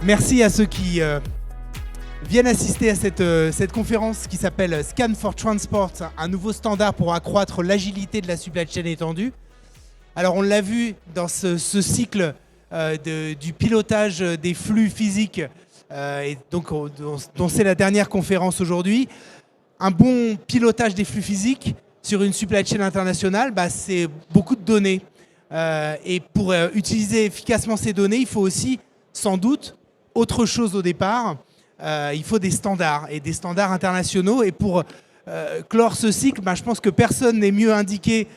Merci à ceux qui viennent assister à cette conférence qui s'appelle Scan for Transport, un nouveau standard pour accroître l'agilité de la supply chain étendue. Alors on l'a vu dans ce cycle du pilotage des flux physiques, et donc, dont c'est la dernière conférence aujourd'hui. Un bon pilotage des flux physiques sur une supply chain internationale, c'est beaucoup de données. Et pour utiliser efficacement ces données, il faut aussi, sans doute, autre chose au départ. Il faut des standards, et des standards internationaux. Et pour clore ce cycle, je pense que personne n'est mieux indiqué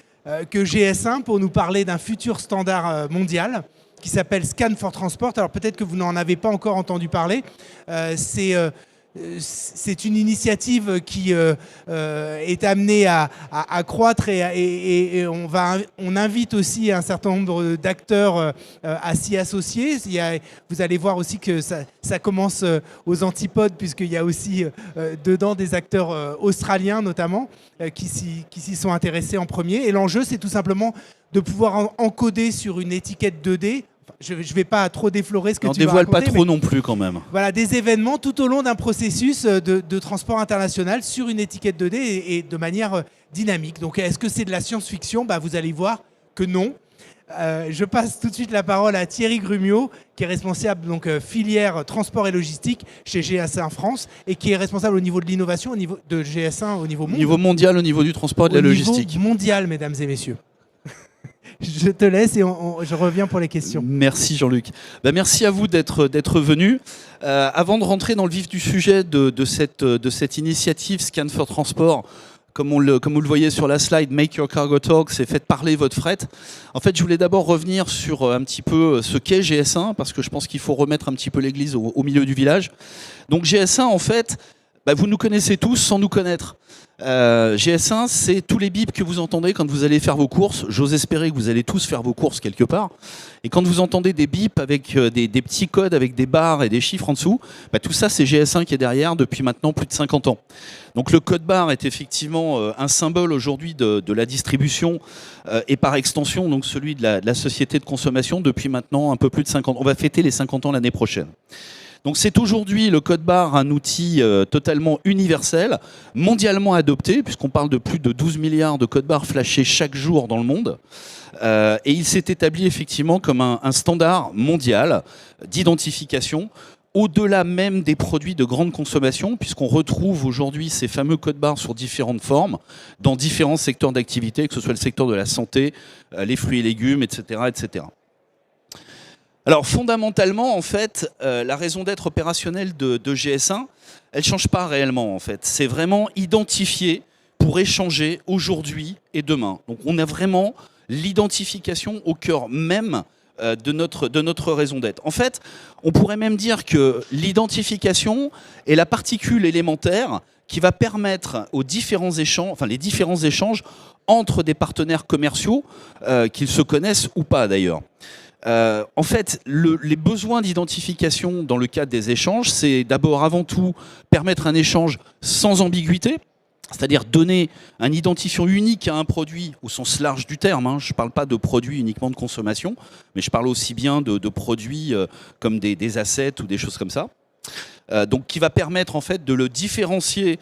que GS1 pour nous parler d'un futur standard mondial qui s'appelle Scan for Transport. Alors peut-être que vous n'en avez pas encore entendu parler. C'est une initiative qui est amenée à croître et on invite aussi un certain nombre d'acteurs à s'y associer. Vous allez voir aussi que ça commence aux antipodes, puisqu'il y a aussi dedans des acteurs australiens notamment qui s'y sont intéressés en premier. Et l'enjeu, c'est tout simplement de pouvoir encoder sur une étiquette 2D. Je ne vais pas trop déflorer ce que tu vas raconter. On dévoile pas trop non plus quand même. Voilà, des événements tout au long d'un processus de transport international sur une étiquette 2D et de manière dynamique. Donc est-ce que c'est de la science-fiction ? Vous allez voir que non. Je passe tout de suite la parole à Thierry Grumiaux, qui est responsable filière transport et logistique chez GS1 France et qui est responsable au niveau de l'innovation, au niveau de GS1 au niveau mondial. Au niveau mondial, au niveau du transport et de la logistique. Au niveau mondial, mesdames et messieurs. Je te laisse et je reviens pour les questions. Merci Jean-Luc. Merci à vous d'être venu. Avant de rentrer dans le vif du sujet de cette initiative Scan for Transport, comme vous le voyez sur la slide, Make Your Cargo Talk, c'est faites parler votre fret. En fait, je voulais d'abord revenir sur un petit peu ce qu'est GS1, parce que je pense qu'il faut remettre un petit peu l'église au milieu du village. Donc GS1, en fait, vous nous connaissez tous sans nous connaître. GS1, c'est tous les bips que vous entendez quand vous allez faire vos courses. J'ose espérer que vous allez tous faire vos courses quelque part. Et quand vous entendez des bips avec des petits codes, avec des barres et des chiffres en dessous, tout ça, c'est GS1 qui est derrière depuis maintenant plus de 50 ans. Donc le code barre est effectivement un symbole aujourd'hui de la distribution et par extension donc celui de la société de consommation depuis maintenant un peu plus de 50 ans. On va fêter les 50 ans l'année prochaine. Donc c'est aujourd'hui le code barre un outil totalement universel, mondialement adopté, puisqu'on parle de plus de 12 milliards de codes barres flashés chaque jour dans le monde. Et il s'est établi effectivement comme un standard mondial d'identification, au-delà même des produits de grande consommation, puisqu'on retrouve aujourd'hui ces fameux codes barres sur différentes formes, dans différents secteurs d'activité, que ce soit le secteur de la santé, les fruits et légumes, etc., etc. Alors fondamentalement, en fait, la raison d'être opérationnelle de GS1, elle ne change pas réellement, en fait. C'est vraiment identifier pour échanger aujourd'hui et demain. Donc on a vraiment l'identification au cœur même de notre raison d'être. En fait, on pourrait même dire que l'identification est la particule élémentaire qui va permettre aux différents échanges, les différents échanges entre des partenaires commerciaux, qu'ils se connaissent ou pas d'ailleurs. En fait, les besoins d'identification dans le cadre des échanges, c'est d'abord avant tout permettre un échange sans ambiguïté, c'est-à-dire donner un identifiant unique à un produit au sens large du terme. Je ne parle pas de produits uniquement de consommation, mais je parle aussi bien de produits comme des assets ou des choses comme ça. Donc qui va permettre en fait de le différencier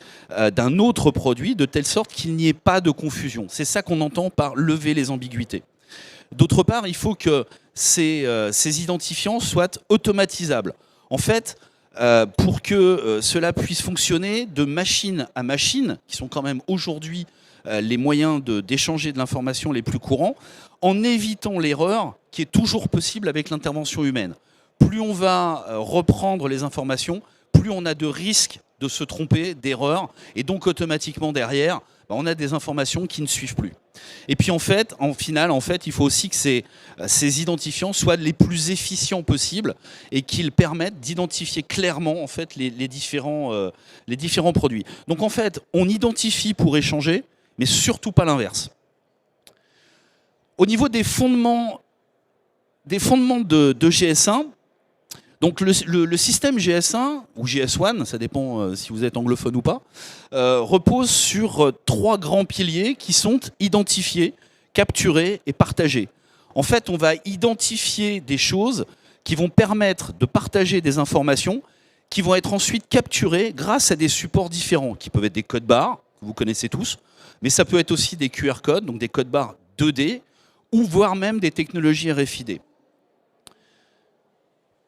d'un autre produit de telle sorte qu'il n'y ait pas de confusion. C'est ça qu'on entend par lever les ambiguïtés. D'autre part, il faut que ces identifiants soient automatisables. En fait, pour que cela puisse fonctionner de machine à machine, qui sont quand même aujourd'hui les moyens d'échanger de l'information les plus courants, en évitant l'erreur qui est toujours possible avec l'intervention humaine. Plus on va reprendre les informations, plus on a de risques de se tromper, d'erreurs, et donc automatiquement derrière, on a des informations qui ne suivent plus. Et puis en final, il faut aussi que ces identifiants soient les plus efficients possibles et qu'ils permettent d'identifier clairement en fait, les différents produits. Donc en fait, on identifie pour échanger, mais surtout pas l'inverse. Au niveau des fondements de GS1, Donc le système GS1 ou GS1, ça dépend si vous êtes anglophone ou pas, repose sur 3 grands piliers qui sont identifiés, capturés et partagés. En fait, on va identifier des choses qui vont permettre de partager des informations qui vont être ensuite capturées grâce à des supports différents, qui peuvent être des codes barres, que vous connaissez tous, mais ça peut être aussi des QR codes, donc des codes barres 2D, ou voire même des technologies RFID.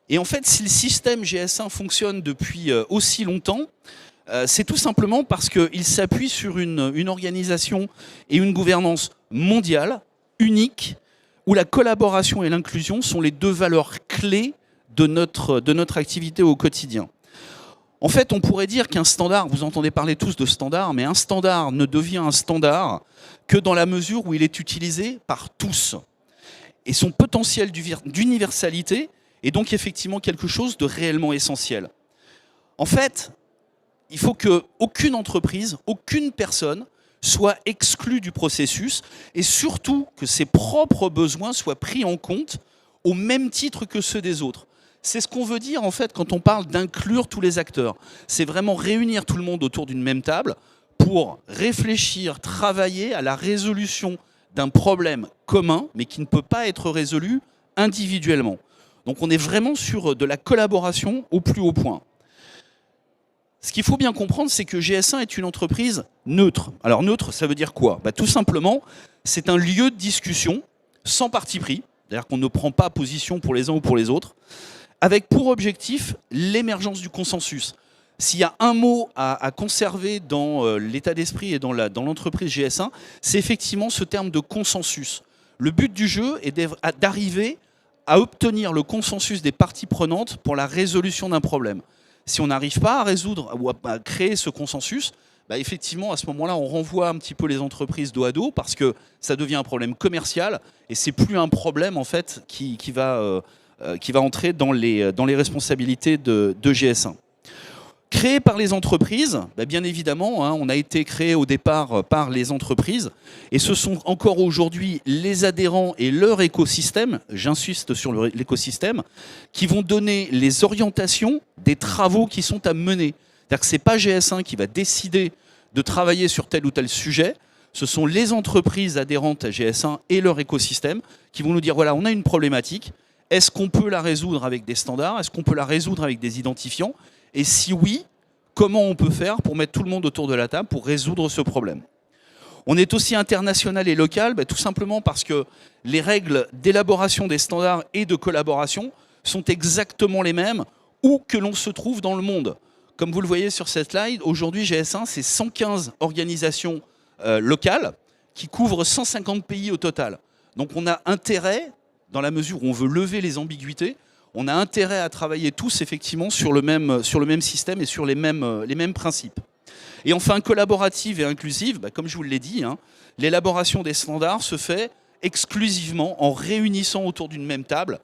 Et en fait, si le système GS1 fonctionne depuis aussi longtemps, c'est tout simplement parce qu'il s'appuie sur une organisation et une gouvernance mondiale, unique, où la collaboration et l'inclusion sont les 2 valeurs clés de notre activité au quotidien. En fait, on pourrait dire qu'un standard, vous entendez parler tous de standard, mais un standard ne devient un standard que dans la mesure où il est utilisé par tous. Et son potentiel d'universalité est donc effectivement quelque chose de réellement essentiel. En fait, il faut qu'aucune entreprise, aucune personne soit exclue du processus et surtout que ses propres besoins soient pris en compte au même titre que ceux des autres. C'est ce qu'on veut dire en fait quand on parle d'inclure tous les acteurs. C'est vraiment réunir tout le monde autour d'une même table pour réfléchir, travailler à la résolution d'un problème commun, mais qui ne peut pas être résolu individuellement. Donc on est vraiment sur de la collaboration au plus haut point. Ce qu'il faut bien comprendre, c'est que GS1 est une entreprise neutre. Alors neutre, ça veut dire quoi? Tout simplement, c'est un lieu de discussion sans parti pris, c'est-à-dire qu'on ne prend pas position pour les uns ou pour les autres, avec pour objectif l'émergence du consensus. S'il y a un mot à conserver dans l'état d'esprit et dans l'entreprise GS1, c'est effectivement ce terme de consensus. Le but du jeu est d'arriver à obtenir le consensus des parties prenantes pour la résolution d'un problème. Si on n'arrive pas à résoudre ou à créer ce consensus, effectivement, à ce moment-là, on renvoie un petit peu les entreprises dos à dos parce que ça devient un problème commercial et c'est plus un problème en fait qui va entrer dans les responsabilités de GS1. Créé par les entreprises, bien évidemment, on a été créé au départ par les entreprises et ce sont encore aujourd'hui les adhérents et leur écosystème, j'insiste sur l'écosystème, qui vont donner les orientations des travaux qui sont à mener. C'est-à-dire que ce n'est pas GS1 qui va décider de travailler sur tel ou tel sujet, ce sont les entreprises adhérentes à GS1 et leur écosystème qui vont nous dire voilà, on a une problématique, est-ce qu'on peut la résoudre avec des standards, est-ce qu'on peut la résoudre avec des identifiants? Et si oui, comment on peut faire pour mettre tout le monde autour de la table pour résoudre ce problème? On est aussi international et local, tout simplement parce que les règles d'élaboration des standards et de collaboration sont exactement les mêmes où que l'on se trouve dans le monde. Comme vous le voyez sur cette slide, aujourd'hui GS1, c'est 115 organisations locales qui couvrent 150 pays au total. Donc on a intérêt, dans la mesure où on veut lever les ambiguïtés, on a intérêt à travailler tous effectivement sur le même système et sur les mêmes principes. Et enfin, collaborative et inclusive, comme je vous l'ai dit, l'élaboration des standards se fait exclusivement en réunissant autour d'une même table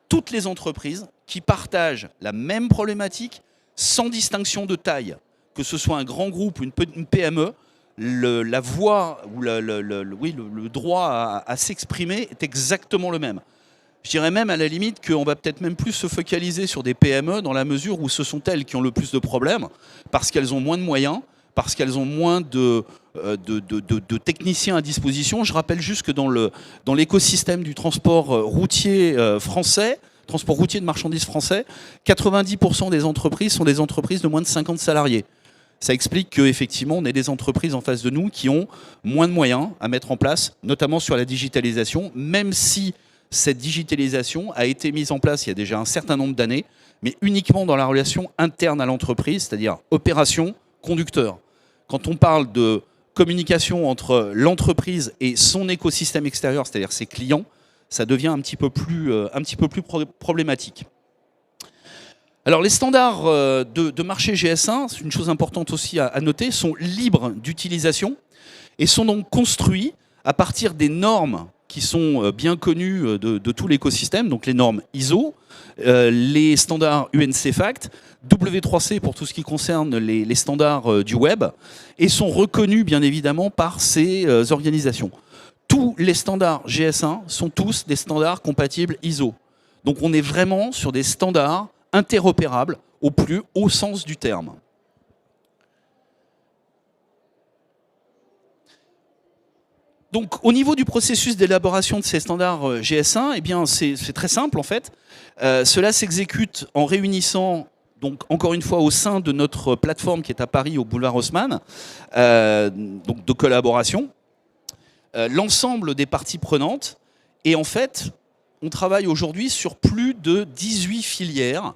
toutes les entreprises qui partagent la même problématique sans distinction de taille. Que ce soit un grand groupe ou une PME, la voix ou le droit à s'exprimer est exactement le même. Je dirais même à la limite qu'on va peut-être même plus se focaliser sur des PME dans la mesure où ce sont elles qui ont le plus de problèmes parce qu'elles ont moins de moyens, parce qu'elles ont moins de techniciens à disposition. Je rappelle juste que dans l'écosystème du transport routier français, transport routier de marchandises français, 90% des entreprises sont des entreprises de moins de 50 salariés. Ça explique qu'effectivement, on a des entreprises en face de nous qui ont moins de moyens à mettre en place, notamment sur la digitalisation, même si cette digitalisation a été mise en place il y a déjà un certain nombre d'années, mais uniquement dans la relation interne à l'entreprise, c'est-à-dire opération, conducteur. Quand on parle de communication entre l'entreprise et son écosystème extérieur, c'est-à-dire ses clients, ça devient un petit peu plus problématique. Alors les standards de marché GS1, c'est une chose importante aussi à noter, sont libres d'utilisation et sont donc construits à partir des normes qui sont bien connues de tout l'écosystème, donc les normes ISO, les standards UNCFACT, W3C pour tout ce qui concerne les standards du web, et sont reconnus bien évidemment par ces organisations. Tous les standards GS1 sont tous des standards compatibles ISO. Donc on est vraiment sur des standards interopérables au plus haut sens du terme. Donc, au niveau du processus d'élaboration de ces standards GS1, eh bien, c'est très simple en fait. Cela s'exécute en réunissant, donc encore une fois, au sein de notre plateforme qui est à Paris, au boulevard Haussmann, donc de collaboration, l'ensemble des parties prenantes. Et en fait, on travaille aujourd'hui sur plus de 18 filières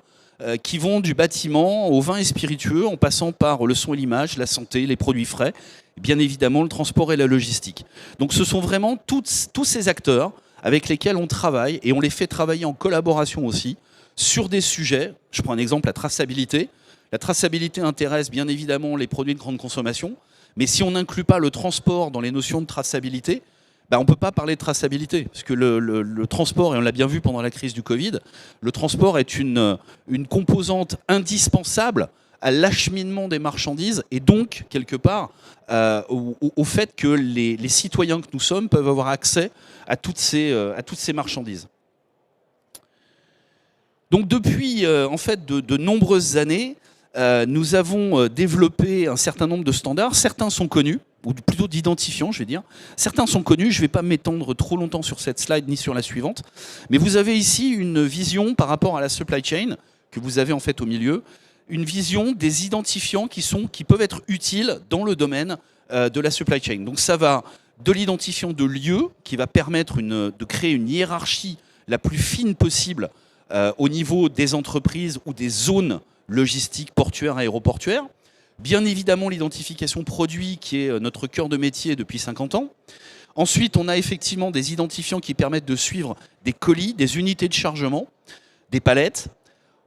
qui vont du bâtiment au vin et spiritueux, en passant par le son et l'image, la santé, les produits frais, et bien évidemment le transport et la logistique. Donc ce sont vraiment tous ces acteurs avec lesquels on travaille, et on les fait travailler en collaboration aussi, sur des sujets. Je prends un exemple, la traçabilité. La traçabilité intéresse bien évidemment les produits de grande consommation, mais si on n'inclut pas le transport dans les notions de traçabilité, on ne peut pas parler de traçabilité, parce que le transport, et on l'a bien vu pendant la crise du Covid, le transport est une composante indispensable à l'acheminement des marchandises, et donc, quelque part, au fait que les citoyens que nous sommes peuvent avoir accès à toutes ces marchandises. Donc depuis en fait, de nombreuses années, nous avons développé un certain nombre de standards. Certains sont connus, ou plutôt d'identifiants, je vais dire. Certains sont connus, je ne vais pas m'étendre trop longtemps sur cette slide ni sur la suivante. Mais vous avez ici une vision par rapport à la supply chain, que vous avez en fait au milieu, une vision des identifiants qui peuvent être utiles dans le domaine de la supply chain. Donc ça va de l'identifiant de lieu, qui va permettre de créer une hiérarchie la plus fine possible au niveau des entreprises ou des zones logistiques, portuaires, aéroportuaires. Bien évidemment, l'identification produit, qui est notre cœur de métier depuis 50 ans. Ensuite, on a effectivement des identifiants qui permettent de suivre des colis, des unités de chargement, des palettes.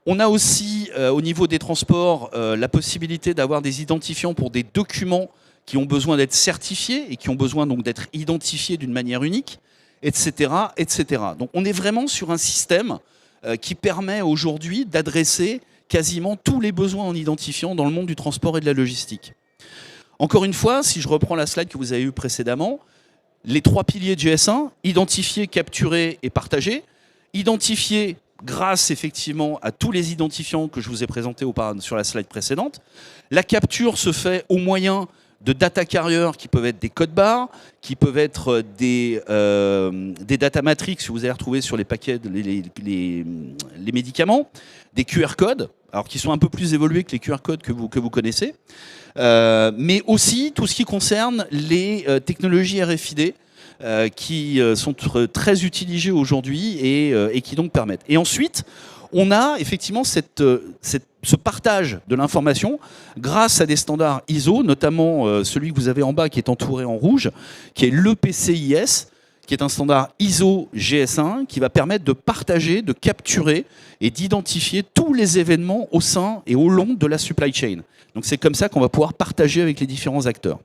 On a aussi, au niveau des transports, la possibilité d'avoir des identifiants pour des documents qui ont besoin d'être certifiés et qui ont besoin donc d'être identifiés d'une manière unique, etc., etc. Donc on est vraiment sur un système qui permet aujourd'hui d'adresser quasiment tous les besoins en identifiant dans le monde du transport et de la logistique. Encore une fois, si je reprends la slide que vous avez eue précédemment, les 3 piliers de GS1, identifier, capturer et partager. Identifier grâce effectivement à tous les identifiants que je vous ai présentés sur la slide précédente. La capture se fait au moyen de data carriers qui peuvent être des codes barres, qui peuvent être des data matrix que vous allez retrouver sur les paquets, les médicaments, des QR codes, alors qui sont un peu plus évolués que les QR codes que vous connaissez, mais aussi tout ce qui concerne les technologies RFID qui sont très utilisées aujourd'hui et qui donc permettent. Et ensuite, on a effectivement ce partage de l'information grâce à des standards ISO, notamment celui que vous avez en bas qui est entouré en rouge, qui est l'EPCIS, qui est un standard ISO GS1 qui va permettre de partager, de capturer et d'identifier tous les événements au sein et au long de la supply chain. Donc c'est comme ça qu'on va pouvoir partager avec les différents acteurs.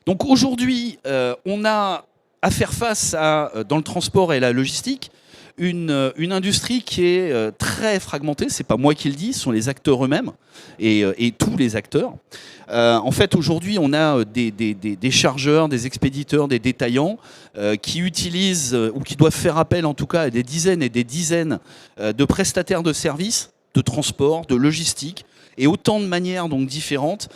Donc aujourd'hui, on a à faire face dans le transport et la logistique, une industrie qui est très fragmentée. C'est pas moi qui le dis, ce sont les acteurs eux-mêmes et tous les acteurs. En fait, aujourd'hui, on a des chargeurs, des expéditeurs, des détaillants qui utilisent ou qui doivent faire appel en tout cas à des dizaines et des dizaines de prestataires de services, de transport, de logistique, et autant de manières donc différentes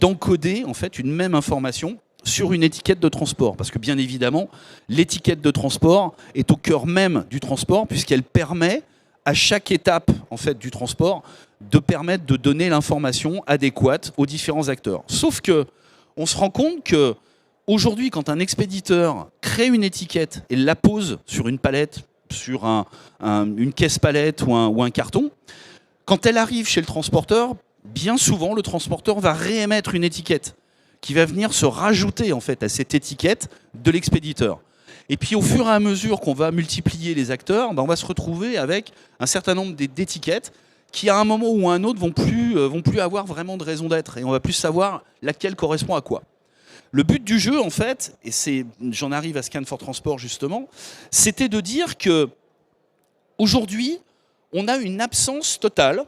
d'encoder en fait une même information sur une étiquette de transport. Parce que bien évidemment, l'étiquette de transport est au cœur même du transport, puisqu'elle permet à chaque étape en fait, du transport de permettre de donner l'information adéquate aux différents acteurs. Sauf que on se rend compte que aujourd'hui, quand un expéditeur crée une étiquette et la pose sur une palette, sur une caisse palette ou un carton, quand elle arrive chez le transporteur, bien souvent, le transporteur va réémettre une étiquette qui va venir se rajouter en fait à cette étiquette de l'expéditeur. Et puis au fur et à mesure qu'on va multiplier les acteurs, on va se retrouver avec un certain nombre d'étiquettes qui à un moment ou à un autre vont plus avoir vraiment de raison d'être et on va plus savoir laquelle correspond à quoi. Le but du jeu en fait, et j'en arrive à Scan for Transport justement, c'était de dire que aujourd'hui on a une absence totale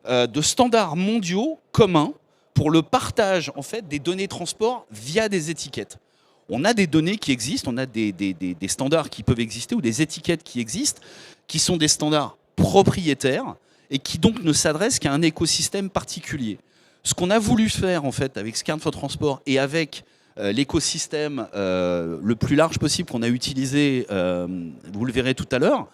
de standards mondiaux communs pour le partage en fait, des données transport via des étiquettes. On a des données qui existent, on a des standards qui peuvent exister ou des étiquettes qui existent, qui sont des standards propriétaire et qui donc ne s'adresse qu'à un écosystème particulier. Ce qu'on a voulu faire en fait avec Scan for Transport et avec l'écosystème le plus large possible qu'on a utilisé, vous le verrez tout à l'heure,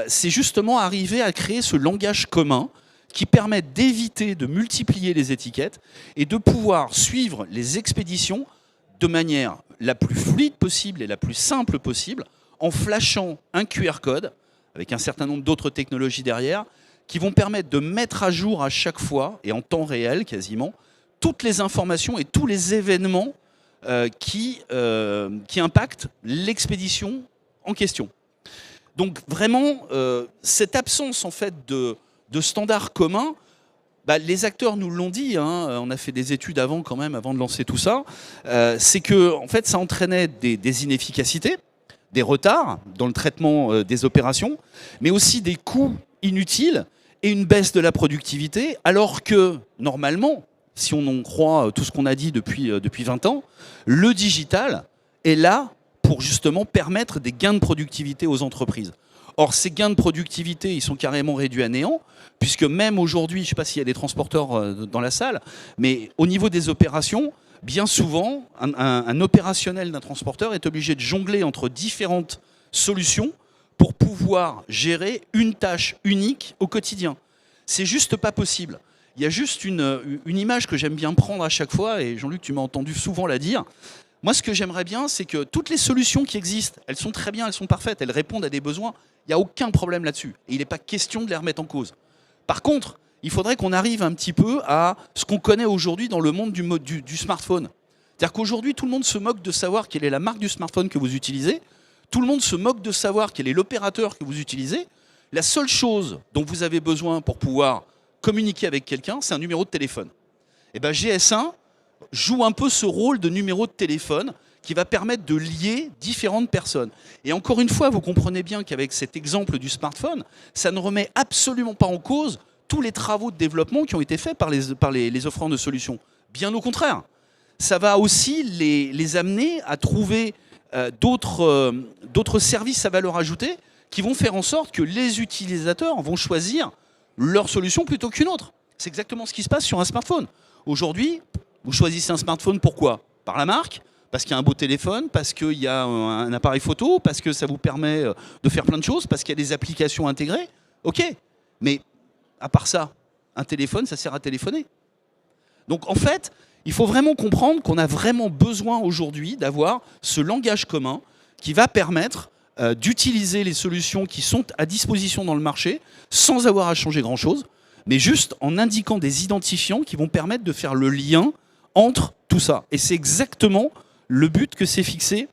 c'est justement arriver à créer ce langage commun qui permet d'éviter de multiplier les étiquettes et de pouvoir suivre les expéditions de manière la plus fluide possible et la plus simple possible en flashant un QR code avec un certain nombre d'autres technologies derrière qui vont permettre de mettre à jour à chaque fois et en temps réel quasiment toutes les informations et tous les événements qui impactent l'expédition en question. Donc vraiment, cette absence en fait de standards communs, les acteurs nous l'ont dit, hein, on a fait des études avant quand même, avant de lancer tout ça, c'est que en fait, ça entraînait des inefficacités, des retards dans le traitement des opérations, mais aussi des coûts inutiles et une baisse de la productivité, alors que normalement, si on en croit tout ce qu'on a dit depuis 20 ans, le digital est là pour justement permettre des gains de productivité aux entreprises. Or, ces gains de productivité, ils sont carrément réduits à néant, puisque même aujourd'hui, je ne sais pas s'il y a des transporteurs dans la salle, mais au niveau des opérations, bien souvent, un opérationnel d'un transporteur est obligé de jongler entre différentes solutions pour pouvoir gérer une tâche unique au quotidien. C'est juste pas possible. Il y a juste une image que j'aime bien prendre à chaque fois, et Jean-Luc, tu m'as entendu souvent la dire. Moi, ce que j'aimerais bien, c'est que toutes les solutions qui existent, elles sont très bien, elles sont parfaites, elles répondent à des besoins. Il n'y a aucun problème là-dessus. Et il n'est pas question de les remettre en cause. Par contre, il faudrait qu'on arrive un petit peu à ce qu'on connaît aujourd'hui dans le monde du smartphone. C'est-à-dire qu'aujourd'hui, tout le monde se moque de savoir quelle est la marque du smartphone que vous utilisez. Tout le monde se moque de savoir quel est l'opérateur que vous utilisez. La seule chose dont vous avez besoin pour pouvoir communiquer avec quelqu'un, c'est un numéro de téléphone. Et bien GS1 joue un peu ce rôle de numéro de téléphone qui va permettre de lier différentes personnes. Et encore une fois, vous comprenez bien qu'avec cet exemple du smartphone, ça ne remet absolument pas en cause tous les travaux de développement qui ont été faits par les offreurs de solutions. Bien au contraire, ça va aussi les amener à trouver d'autres services à valeur ajoutée qui vont faire en sorte que les utilisateurs vont choisir leur solution plutôt qu'une autre. C'est exactement ce qui se passe sur un smartphone. Aujourd'hui, vous choisissez un smartphone pourquoi? Par la marque, parce qu'il y a un beau téléphone, parce qu'il y a un appareil photo, parce que ça vous permet de faire plein de choses, parce qu'il y a des applications intégrées. Ok, mais à part ça, un téléphone, ça sert à téléphoner. Donc en fait, il faut vraiment comprendre qu'on a vraiment besoin aujourd'hui d'avoir ce langage commun qui va permettre d'utiliser les solutions qui sont à disposition dans le marché sans avoir à changer grand-chose, mais juste en indiquant des identifiants qui vont permettre de faire le lien entre tout ça. Et c'est exactement le but que s'est fixé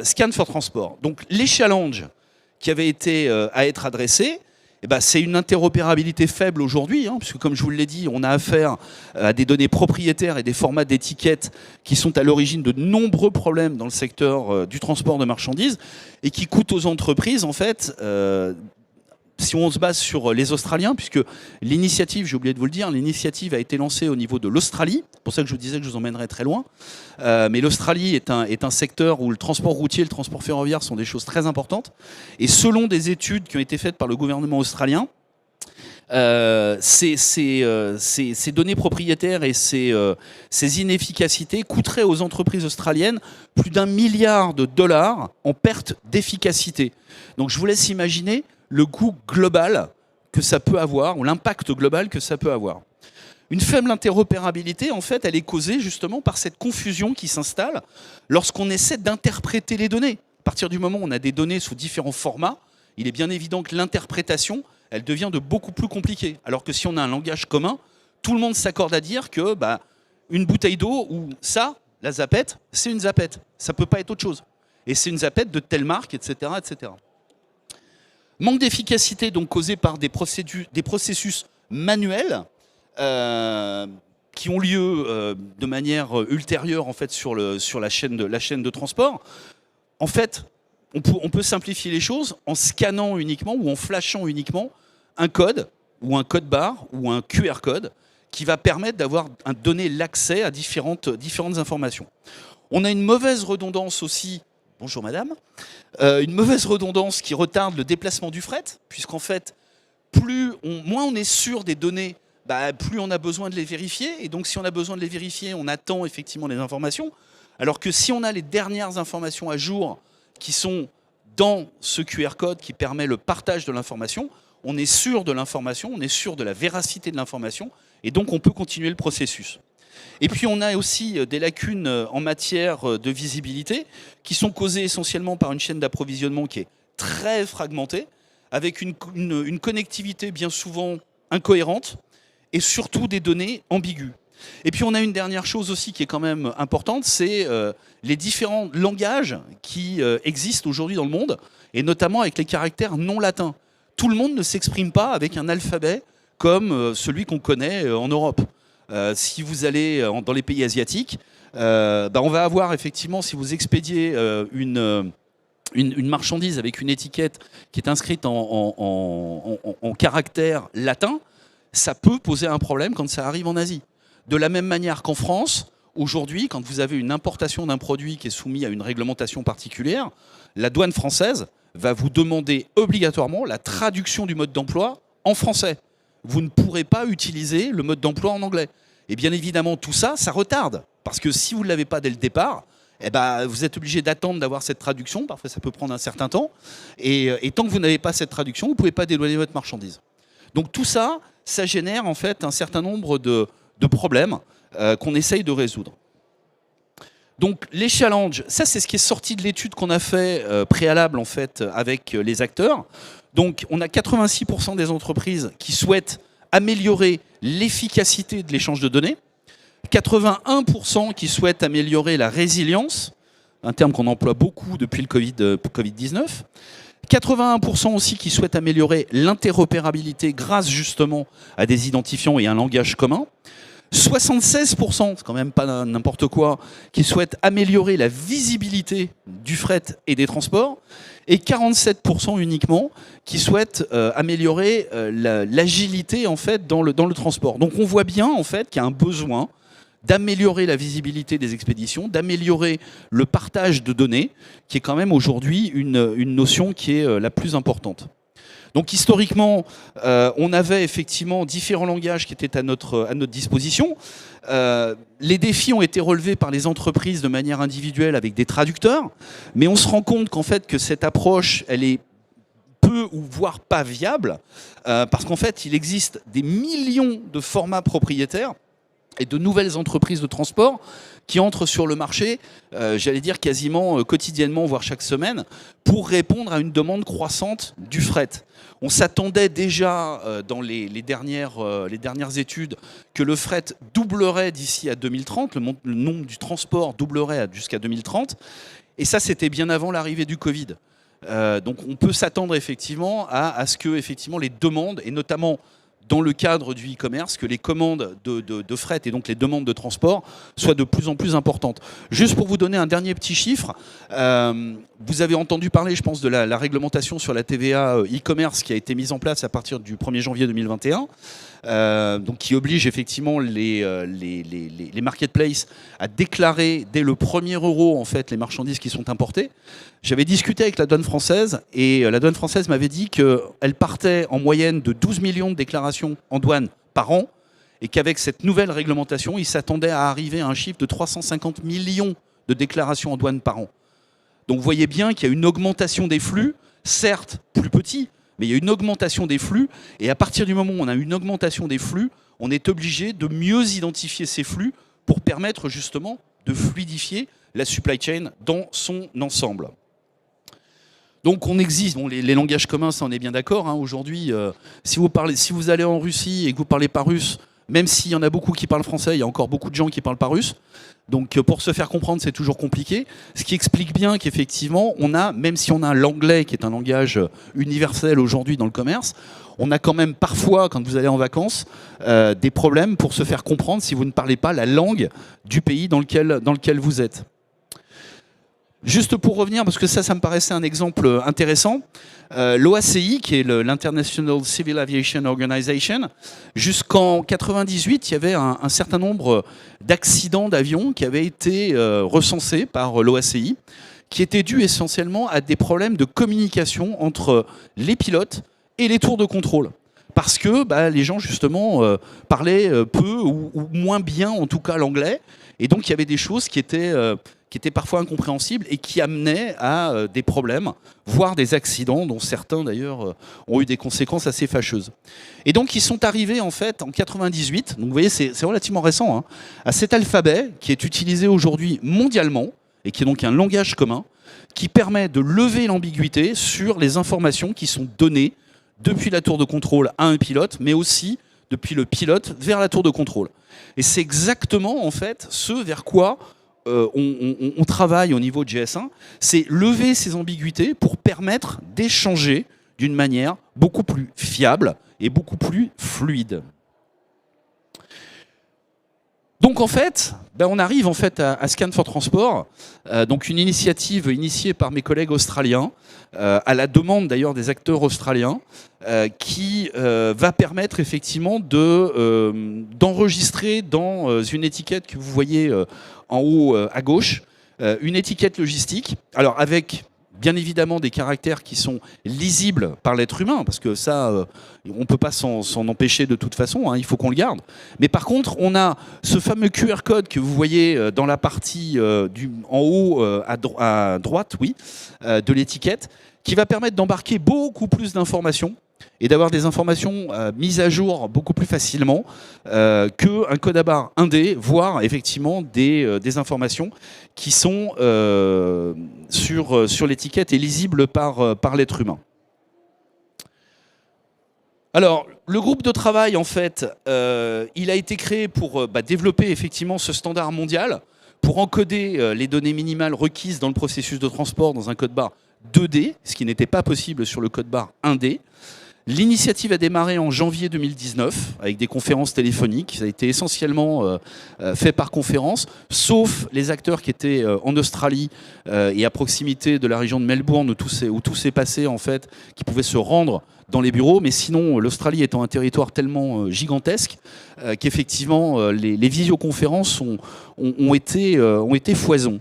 Scan for Transport. Donc les challenges qui avaient été à être adressés, c'est une interopérabilité faible aujourd'hui, puisque comme je vous l'ai dit, on a affaire à des données propriétaires et des formats d'étiquettes qui sont à l'origine de nombreux problèmes dans le secteur du transport de marchandises et qui coûtent aux entreprises, en fait, si on se base sur les Australiens, puisque l'initiative, j'ai oublié de vous le dire, l'initiative a été lancée au niveau de l'Australie, c'est pour ça que je vous disais que je vous emmènerais très loin, mais l'Australie est un secteur où le transport routier et le transport ferroviaire sont des choses très importantes, et selon des études qui ont été faites par le gouvernement australien, ces données propriétaires et ces inefficacités coûteraient aux entreprises australiennes plus d'1 milliard de dollars en perte d'efficacité. Donc je vous laisse imaginer le coût global que ça peut avoir, ou l'impact global que ça peut avoir. Une faible interopérabilité, en fait, elle est causée justement par cette confusion qui s'installe lorsqu'on essaie d'interpréter les données. À partir du moment où on a des données sous différents formats, il est bien évident que l'interprétation, elle devient de beaucoup plus compliquée. Alors que si on a un langage commun, tout le monde s'accorde à dire que une bouteille d'eau ou ça, la zapette, c'est une zapette. Ça ne peut pas être autre chose. Et c'est une zapette de telle marque, etc., etc. Manque d'efficacité donc causé par des processus manuels qui ont lieu de manière ultérieure en fait sur la chaîne de transport. En fait, on peut simplifier les choses en scannant uniquement ou en flashant uniquement un code ou un code barre ou un QR code qui va permettre donner l'accès à différentes informations. On a une mauvaise redondance aussi. Bonjour madame. Une mauvaise redondance qui retarde le déplacement du fret, puisqu'en fait, moins on est sûr des données, plus on a besoin de les vérifier. Et donc, si on a besoin de les vérifier, on attend effectivement les informations. Alors que si on a les dernières informations à jour qui sont dans ce QR code qui permet le partage de l'information, on est sûr de l'information, on est sûr de la véracité de l'information, et donc on peut continuer le processus. Et puis on a aussi des lacunes en matière de visibilité qui sont causées essentiellement par une chaîne d'approvisionnement qui est très fragmentée, avec une connectivité bien souvent incohérente et surtout des données ambiguës. Et puis on a une dernière chose aussi qui est quand même importante, c'est les différents langages qui existent aujourd'hui dans le monde, et notamment avec les caractères non latins. Tout le monde ne s'exprime pas avec un alphabet comme celui qu'on connaît en Europe. Si vous allez dans les pays asiatiques, on va avoir effectivement, si vous expédiez une marchandise avec une étiquette qui est inscrite en caractères latins, ça peut poser un problème quand ça arrive en Asie. De la même manière qu'en France, aujourd'hui, quand vous avez une importation d'un produit qui est soumis à une réglementation particulière, la douane française va vous demander obligatoirement la traduction du mode d'emploi en français. Vous ne pourrez pas utiliser le mode d'emploi en anglais. Et bien évidemment, tout ça, ça retarde. Parce que si vous ne l'avez pas dès le départ, vous êtes obligé d'attendre d'avoir cette traduction. Parfois, ça peut prendre un certain temps. Et tant que vous n'avez pas cette traduction, vous ne pouvez pas dédouaner votre marchandise. Donc tout ça, ça génère en fait un certain nombre de problèmes qu'on essaye de résoudre. Donc les challenges, ça c'est ce qui est sorti de l'étude qu'on a fait préalable en fait avec les acteurs. Donc on a 86% des entreprises qui souhaitent améliorer l'efficacité de l'échange de données, 81% qui souhaitent améliorer la résilience, un terme qu'on emploie beaucoup depuis le Covid-19, 81% aussi qui souhaitent améliorer l'interopérabilité grâce justement à des identifiants et un langage commun. 76%, c'est quand même pas n'importe quoi, qui souhaitent améliorer la visibilité du fret et des transports. Et 47% uniquement qui souhaitent améliorer l'agilité en fait dans le transport. Donc on voit bien en fait qu'il y a un besoin d'améliorer la visibilité des expéditions, d'améliorer le partage de données, qui est quand même aujourd'hui une notion qui est la plus importante. Donc historiquement, on avait effectivement différents langages qui étaient à notre disposition. Les défis ont été relevés par les entreprises de manière individuelle avec des traducteurs, mais on se rend compte qu'en fait que cette approche, elle est peu ou voire pas viable, parce qu'en fait il existe des millions de formats propriétaires et de nouvelles entreprises de transport qui entrent sur le marché, j'allais dire quasiment quotidiennement, voire chaque semaine, pour répondre à une demande croissante du fret. On s'attendait déjà dans les dernières études que le fret doublerait d'ici à 2030, le nombre du transport doublerait jusqu'à 2030, et ça c'était bien avant l'arrivée du Covid. Donc on peut s'attendre effectivement à ce que effectivement, les demandes, et notamment dans le cadre du e-commerce, que les commandes de fret et donc les demandes de transport soient de plus en plus importantes. Juste pour vous donner un dernier petit chiffre, vous avez entendu parler, je pense, de la réglementation sur la TVA e-commerce qui a été mise en place à partir du 1er janvier 2021, donc qui oblige effectivement les marketplaces à déclarer dès le premier euro en fait, les marchandises qui sont importées. J'avais discuté avec la douane française et la douane française m'avait dit qu'elle partait en moyenne de 12 millions de déclarations en douane par an et qu'avec cette nouvelle réglementation, ils s'attendaient à arriver à un chiffre de 350 millions de déclarations en douane par an. Donc vous voyez bien qu'il y a une augmentation des flux, certes plus petit, mais il y a une augmentation des flux, et à partir du moment où on a une augmentation des flux, on est obligé de mieux identifier ces flux pour permettre justement de fluidifier la supply chain dans son ensemble. Donc on existe, bon, les langages communs, ça on est bien d'accord, hein, aujourd'hui, si vous allez en Russie et que vous ne parlez pas russe, même s'il y en a beaucoup qui parlent français, il y a encore beaucoup de gens qui ne parlent pas russe. Donc pour se faire comprendre, c'est toujours compliqué. Ce qui explique bien qu'effectivement, même si on a l'anglais, qui est un langage universel aujourd'hui dans le commerce, on a quand même parfois, quand vous allez en vacances, des problèmes pour se faire comprendre si vous ne parlez pas la langue du pays dans lequel vous êtes. Juste pour revenir, parce que ça me paraissait un exemple intéressant, l'OACI, qui est l'International Civil Aviation Organization, jusqu'en 1998, il y avait un certain nombre d'accidents d'avions qui avaient été recensés par l'OACI, qui étaient dus essentiellement à des problèmes de communication entre les pilotes et les tours de contrôle. parce que les gens justement parlaient peu ou moins bien en tout cas l'anglais, et donc il y avait des choses qui étaient parfois incompréhensibles et qui amenaient à des problèmes, voire des accidents, dont certains d'ailleurs ont eu des conséquences assez fâcheuses. Et donc ils sont arrivés en fait en 98, donc vous voyez c'est relativement récent, à cet alphabet qui est utilisé aujourd'hui mondialement, et qui est donc un langage commun, qui permet de lever l'ambiguïté sur les informations qui sont données depuis la tour de contrôle à un pilote, mais aussi depuis le pilote vers la tour de contrôle. Et c'est exactement en fait ce vers quoi on travaille au niveau de GS1, c'est lever ces ambiguïtés pour permettre d'échanger d'une manière beaucoup plus fiable et beaucoup plus fluide. Donc en fait, on arrive en fait à Scan for Transport, donc une initiative initiée par mes collègues australiens, à la demande d'ailleurs des acteurs australiens, qui va permettre effectivement d'enregistrer dans une étiquette que vous voyez en haut à gauche, une étiquette logistique, alors avec bien évidemment des caractères qui sont lisibles par l'être humain, parce que ça, on ne peut pas s'en empêcher de toute façon, il faut qu'on le garde. Mais par contre, on a ce fameux QR code que vous voyez dans la partie en haut à droite, oui, de l'étiquette, qui va permettre d'embarquer beaucoup plus d'informations et d'avoir des informations mises à jour beaucoup plus facilement qu'un code à barre indé, voire effectivement des informations qui sont sur l'étiquette et lisibles par l'être humain. Alors, le groupe de travail, en fait, il a été créé pour développer effectivement ce standard mondial, pour encoder les données minimales requises dans le processus de transport dans un code barre 2D, ce qui n'était pas possible sur le code barre 1D. L'initiative a démarré en janvier 2019 avec des conférences téléphoniques. Ça a été essentiellement fait par conférence, sauf les acteurs qui étaient en Australie et à proximité de la région de Melbourne où tout s'est passé en fait, qui pouvaient se rendre dans les bureaux. Mais sinon, l'Australie étant un territoire tellement gigantesque qu'effectivement les visioconférences ont été foison.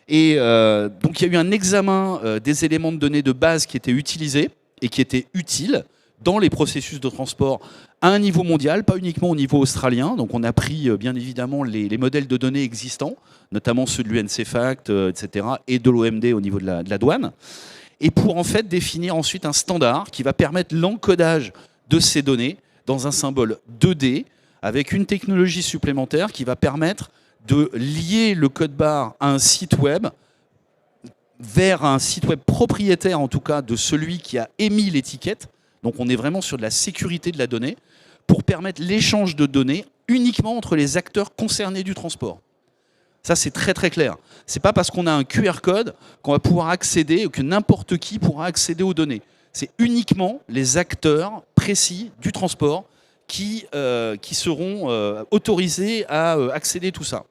Et donc il y a eu un examen des éléments de données de base qui étaient utilisés et qui étaient utiles dans les processus de transport à un niveau mondial, pas uniquement au niveau australien. Donc on a pris bien évidemment les modèles de données existants, notamment ceux de l'UNCFACT, etc., et de l'OMD au niveau de la douane, et pour en fait définir ensuite un standard qui va permettre l'encodage de ces données dans un symbole 2D avec une technologie supplémentaire qui va permettre de lier le code barre à un site web vers un site web propriétaire en tout cas de celui qui a émis l'étiquette. Donc on est vraiment sur de la sécurité de la donnée pour permettre l'échange de données uniquement entre les acteurs concernés du transport. Ça c'est très très clair. C'est pas parce qu'on a un QR code qu'on va pouvoir accéder ou que n'importe qui pourra accéder aux données. C'est uniquement les acteurs précis du transport qui seront autorisés à accéder à tout ça.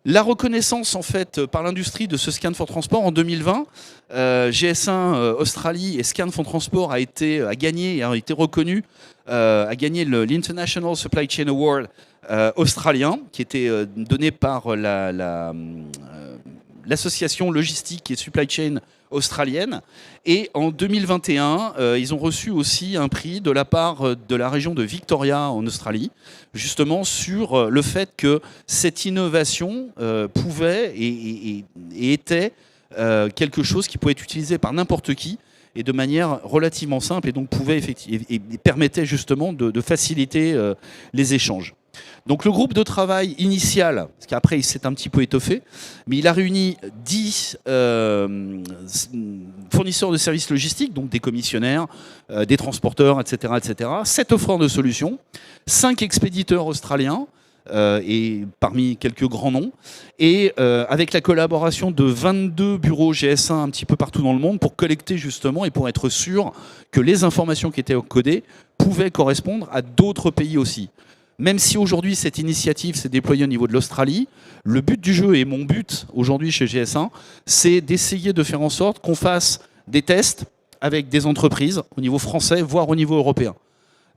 La reconnaissance en fait par l'industrie de ce Scan for Transport en 2020, GS1 Australie et Scan for Transport a été reconnu, a gagné l'International Supply Chain Award australien qui était donné par l'association logistique et supply chain australienne. Et en 2021, ils ont reçu aussi un prix de la part de la région de Victoria en Australie, justement sur le fait que cette innovation pouvait et était quelque chose qui pouvait être utilisé par n'importe qui et de manière relativement simple et donc permettait justement de faciliter les échanges. Donc le groupe de travail initial, parce qu'après il s'est un petit peu étoffé, mais il a réuni 10 fournisseurs de services logistiques, donc des commissionnaires, des transporteurs, etc., 7 offreurs de solutions, 5 expéditeurs australiens, et parmi quelques grands noms, et avec la collaboration de 22 bureaux GS1 un petit peu partout dans le monde pour collecter justement et pour être sûr que les informations qui étaient codées pouvaient correspondre à d'autres pays aussi. Même si aujourd'hui cette initiative s'est déployée au niveau de l'Australie, le but du jeu et mon but aujourd'hui chez GS1, c'est d'essayer de faire en sorte qu'on fasse des tests avec des entreprises au niveau français, voire au niveau européen,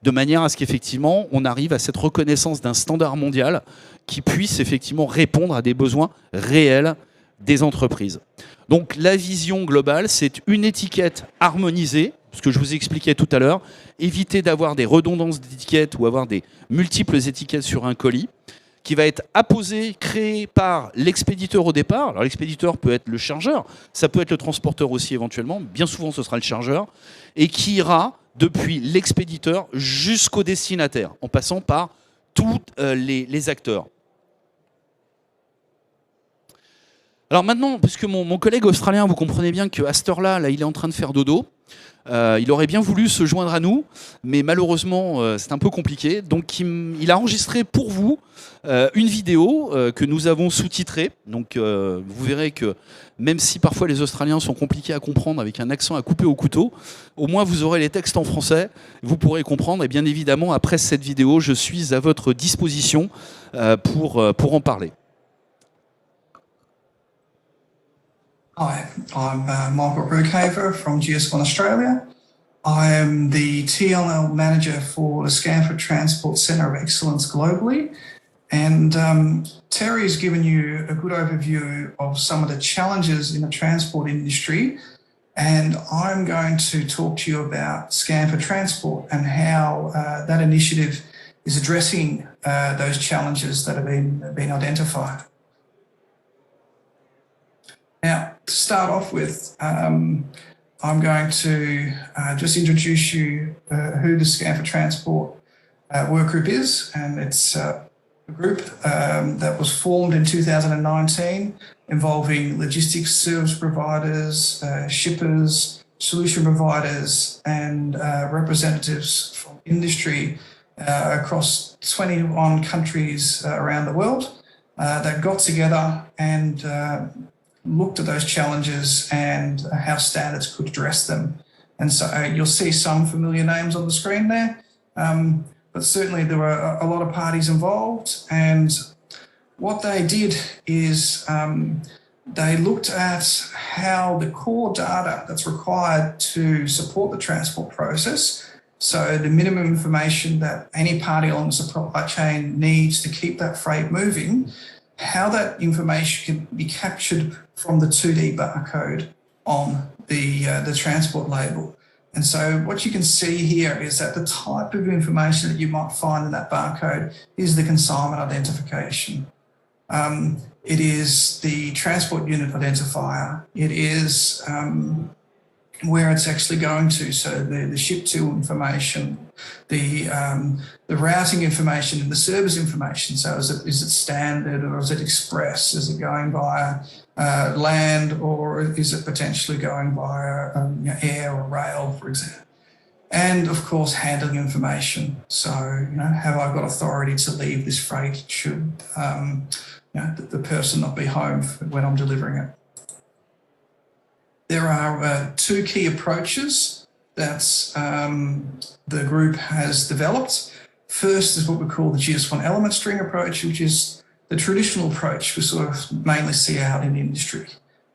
de manière à ce qu'effectivement on arrive à cette reconnaissance d'un standard mondial qui puisse effectivement répondre à des besoins réels des entreprises. Donc la vision globale, c'est une étiquette harmonisée ce que je vous expliquais tout à l'heure, éviter d'avoir des redondances d'étiquettes ou avoir des multiples étiquettes sur un colis, qui va être apposé, créé par l'expéditeur au départ. Alors l'expéditeur peut être le chargeur, ça peut être le transporteur aussi éventuellement, bien souvent ce sera le chargeur, et qui ira depuis l'expéditeur jusqu'au destinataire, en passant par tous les acteurs. Alors maintenant, puisque mon collègue australien, vous comprenez bien qu'à cette heure-là, là, il est en train de faire dodo, il aurait bien voulu se joindre à nous, mais malheureusement, c'est un peu compliqué. Donc il a enregistré pour vous une vidéo que nous avons sous-titrée. Donc vous verrez que même si parfois les Australiens sont compliqués à comprendre avec un accent à couper au couteau, au moins vous aurez les textes en français, vous pourrez comprendre. Et bien évidemment, après cette vidéo, je suis à votre disposition pour en parler. Hi, I'm Michael Brookhaver from GS1 Australia. I am the TLL manager for the Scaford Transport Centre of Excellence globally. And Terry's given you a good overview of some of the challenges in the transport industry. And I'm going to talk to you about Scaford Transport and how that initiative is addressing those challenges that have been identified. Now, to start off with, I'm going to just introduce you who the Scaford Transport work group is, and it's a group that was formed in 2019 involving logistics service providers, shippers, solution providers, and representatives from industry across 21 countries around the world that got together and looked at those challenges and how standards could address them. And so you'll see some familiar names on the screen there, but certainly there were a lot of parties involved. And what they did is they looked at how the core data that's required to support the transport process, so the minimum information that any party along the supply chain needs to keep that freight moving, how that information can be captured from the 2D barcode on the transport label. And so what you can see here is that the type of information that you might find in that barcode is the consignment identification. It is the transport unit identifier. It is where it's actually going to, so the ship to information, the routing information and the service information. So is it standard or is it express? Is it going via land or is it potentially going via air or rail, for example? And of course, handling information. So, have I got authority to leave this freight should the person not be home when I'm delivering it? There are two key approaches that the group has developed. First is what we call the GS1 element string approach, which is the traditional approach we sort of mainly see out in the industry.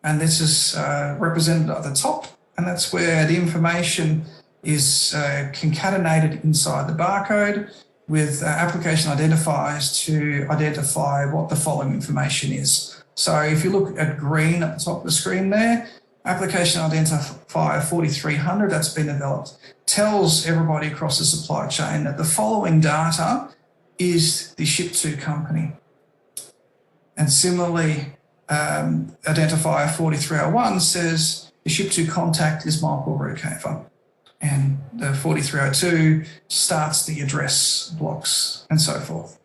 And this is represented at the top, and that's where the information is concatenated inside the barcode with application identifiers to identify what the following information is. So if you look at green at the top of the screen there, application identifier 4300 that's been developed tells everybody across the supply chain that the following data is the ship to company. And similarly, identifier 4301 says the ship to contact is Michael Brookhaver. And the 4302 starts the address blocks and so forth.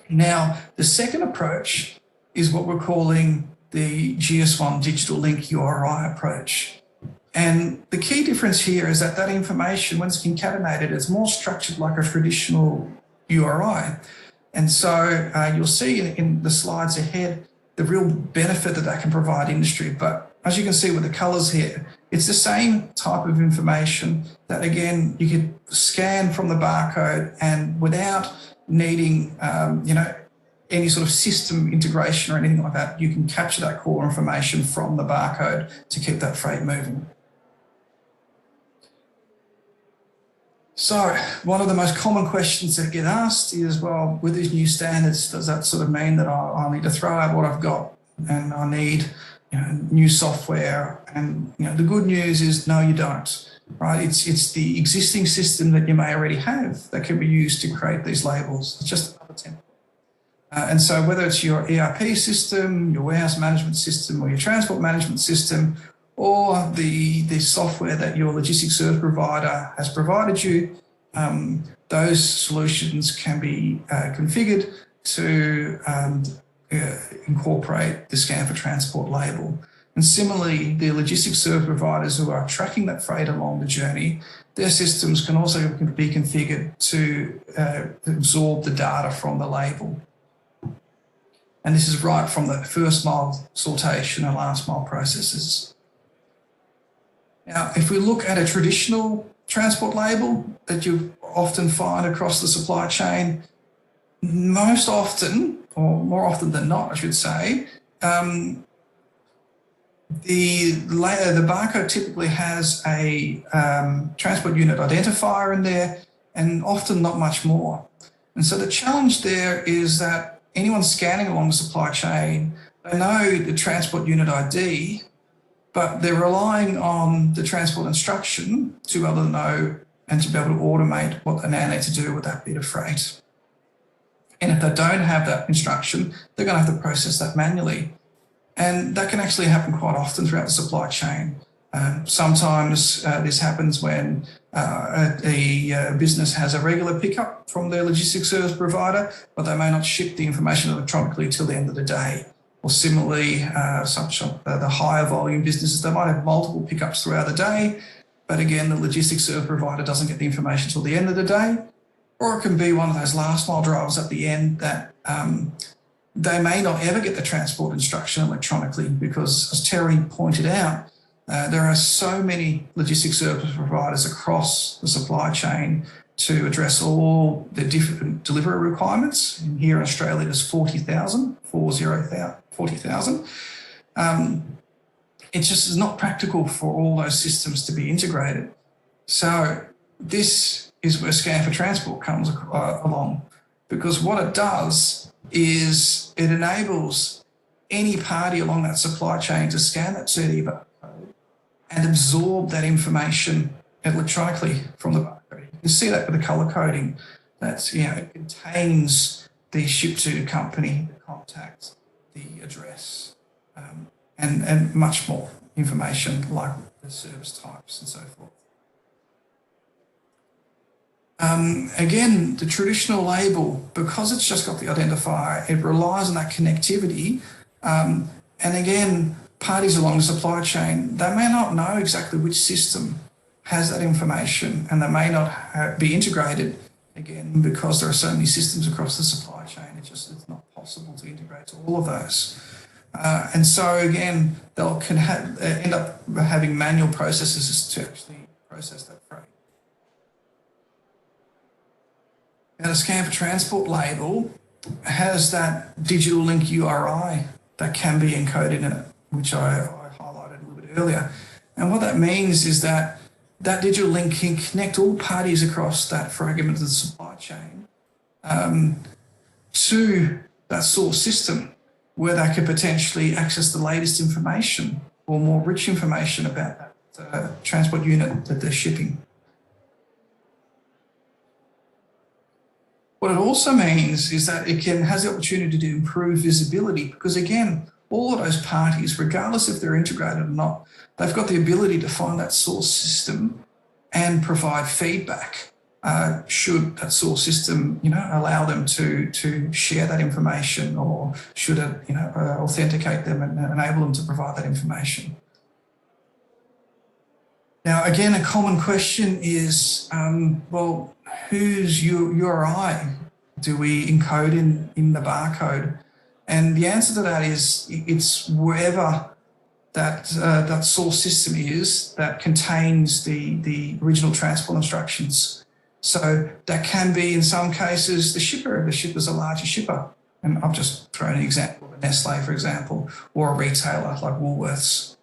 Now, the second approach is what we're calling the GS1 Digital Link URI approach. And the key difference here is that information, when it's concatenated, is more structured like a traditional URI. And so you'll see in the slides ahead the real benefit that can provide industry. But as you can see with the colors here, it's the same type of information that, again, you could scan from the barcode and without needing, any sort of system integration or anything like that, you can capture that core information from the barcode to keep that freight moving. So one of the most common questions that get asked is, well, with these new standards, does that sort of mean that I need to throw out what I've got and I need new software? And the good news is no, you don't. right? It's the existing system that you may already have that can be used to create these labels. It's just another template. And so whether it's your ERP system, your warehouse management system, or your transport management system, or the software that your logistics service provider has provided you, those solutions can be configured to incorporate the Scan for Transport label. And similarly, the logistics service providers who are tracking that freight along the journey, their systems can also be configured to absorb the data from the label. And this is right from the first mile sortation and last mile processes. Now, if we look at a traditional transport label that you often find across the supply chain, most often, or more often than not, I should say, the barcode typically has a transport unit identifier in there, and often not much more. And so the challenge there is that anyone scanning along the supply chain, they know the transport unit ID, but they're relying on the transport instruction to be able to know and to be able to automate what they now need to do with that bit of freight. And if they don't have that instruction, they're going to have to process that manually. And that can actually happen quite often throughout the supply chain. Sometimes this happens when a business has a regular pickup from their logistics service provider, but they may not ship the information electronically till the end of the day. Or similarly, the higher volume businesses, they might have multiple pickups throughout the day, but again, the logistics service provider doesn't get the information till the end of the day. Or it can be one of those last mile drivers at the end that they may not ever get the transport instruction electronically because, as Terry pointed out, there are so many logistics service providers across the supply chain to address all the different delivery requirements. And here in Australia, there's 40,000. It just is not practical for all those systems to be integrated. So this is where Scan for Transport comes along, because what it does is it enables any party along that supply chain to scan that CE barcode and absorb that information electronically from the barcode. You can see that with the colour coding. That's, it contains the ship to company, the contact, the address, and much more information like the service types and so forth. Again, the traditional label, because it's just got the identifier, it relies on that connectivity. And again, parties along the supply chain, they may not know exactly which system has that information, and they may not be integrated, again, because there are so many systems across the supply chain. It's not possible to integrate to all of those. And so, again, they'll end up having manual processes to actually process that freight. Now, the Scan for Transport label has that digital link URI that can be encoded in it, which I highlighted a little bit earlier. And what that means is that that digital link can connect all parties across that fragmented supply chain to that source system, where they could potentially access the latest information or more rich information about that transport unit that they're shipping. What it also means is that it has the opportunity to improve visibility, because again, all of those parties, regardless if they're integrated or not, they've got the ability to find that source system and provide feedback should that source system, allow them to share that information, or should it, authenticate them and enable them to provide that information. Now, again, a common question is, well, whose URI do we encode in the barcode? And the answer to that is it's wherever that source system is that contains the original transport instructions. So that can be, in some cases, the shipper, if the shipper's a larger shipper. And I've just thrown an example of Nestle, for example, or a retailer like Woolworths.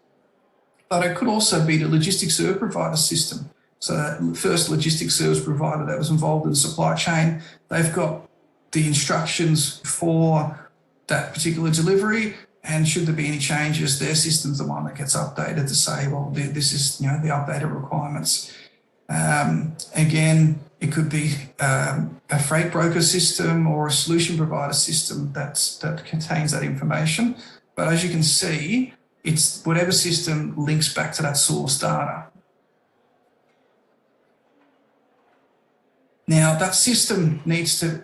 But it could also be the logistics service provider system. So that first logistics service provider that was involved in the supply chain, they've got the instructions for that particular delivery, And should there be any changes, their system's the one that gets updated to say, well, this is the updated requirements. Again, it could be a freight broker system or a solution provider system that contains that information. But as you can see, it's whatever system links back to that source data. Now, that system needs to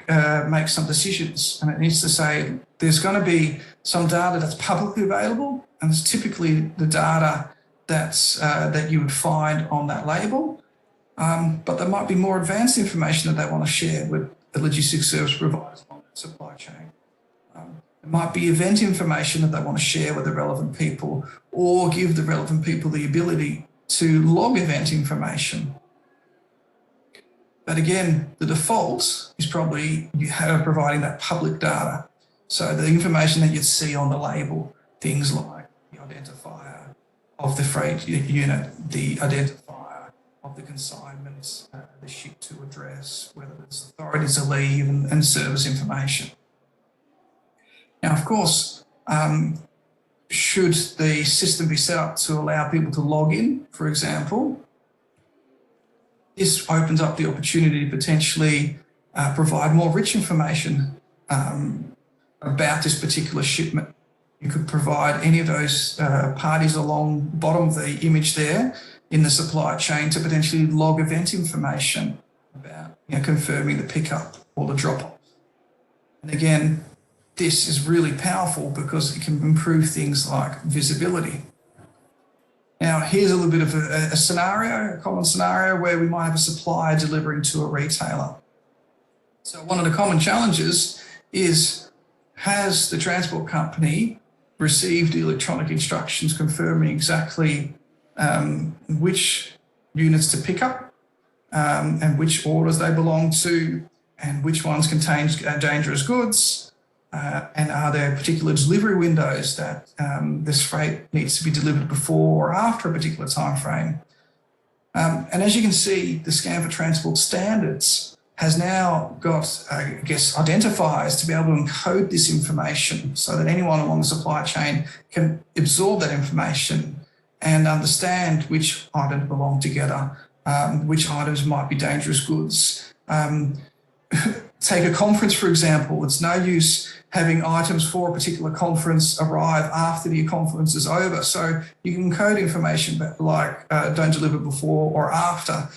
make some decisions, and it needs to say there's going to be some data that's publicly available, and it's typically the data that you would find on that label. But there might be more advanced information that they want to share with the logistics service providers on the supply chain. There might be event information that they want to share with the relevant people, or give the relevant people the ability to log event information. But again, the default is probably you have providing that public data. So the information that you'd see on the label, things like the identifier of the freight unit, the identifier of the consignments, the ship to address, whether it's authorities to leave, and service information. Now, of course, should the system be set up to allow people to log in, for example, this opens up the opportunity to potentially provide more rich information about this particular shipment. You could provide any of those parties along the bottom of the image there in the supply chain to potentially log event information about confirming the pickup or the drop-off. And again, this is really powerful because it can improve things like visibility. Now, here's a little bit of a scenario, a common scenario where we might have a supplier delivering to a retailer. So one of the common challenges is, has the transport company received the electronic instructions confirming exactly which units to pick up and which orders they belong to and which ones contain dangerous goods? And are there particular delivery windows that this freight needs to be delivered before or after a particular time frame? And as you can see, the Scan for Transport standards has now got, I guess, identifiers to be able to encode this information so that anyone along the supply chain can absorb that information and understand which items belong together, which items might be dangerous goods. Take a conference, for example. It's no use having items for a particular conference arrive after the conference is over. So you can code information like don't deliver before or after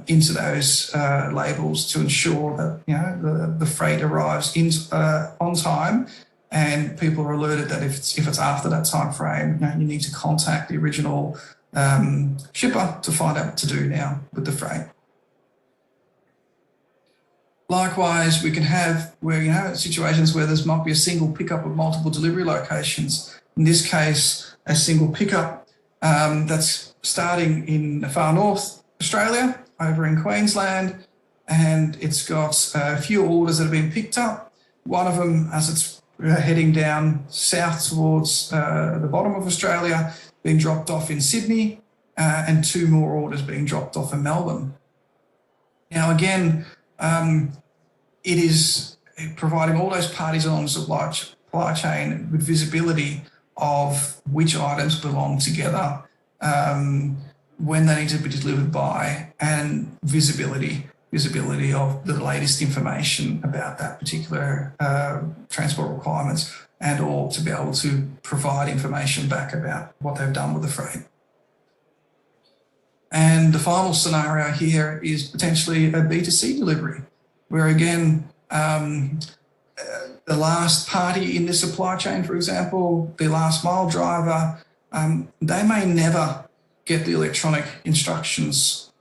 into those labels to ensure that the freight arrives on time, and people are alerted that if it's after that time frame, you need to contact the original shipper to find out what to do now with the freight. Likewise, we can have situations where there might be a single pickup of multiple delivery locations. In this case, a single pickup that's starting in the far north Australia, over in Queensland, and it's got a few orders that have been picked up. One of them, as it's heading down south towards the bottom of Australia, being dropped off in Sydney, and two more orders being dropped off in Melbourne. Now, again, it is providing all those parties along the supply chain with visibility of which items belong together, when they need to be delivered by, and visibility of the latest information about that particular transport requirements, and or to be able to provide information back about what they've done with the freight. And the final scenario here is potentially a B2C delivery, where again, the last party in the supply chain, for example, the last mile driver, they may never get the electronic instructions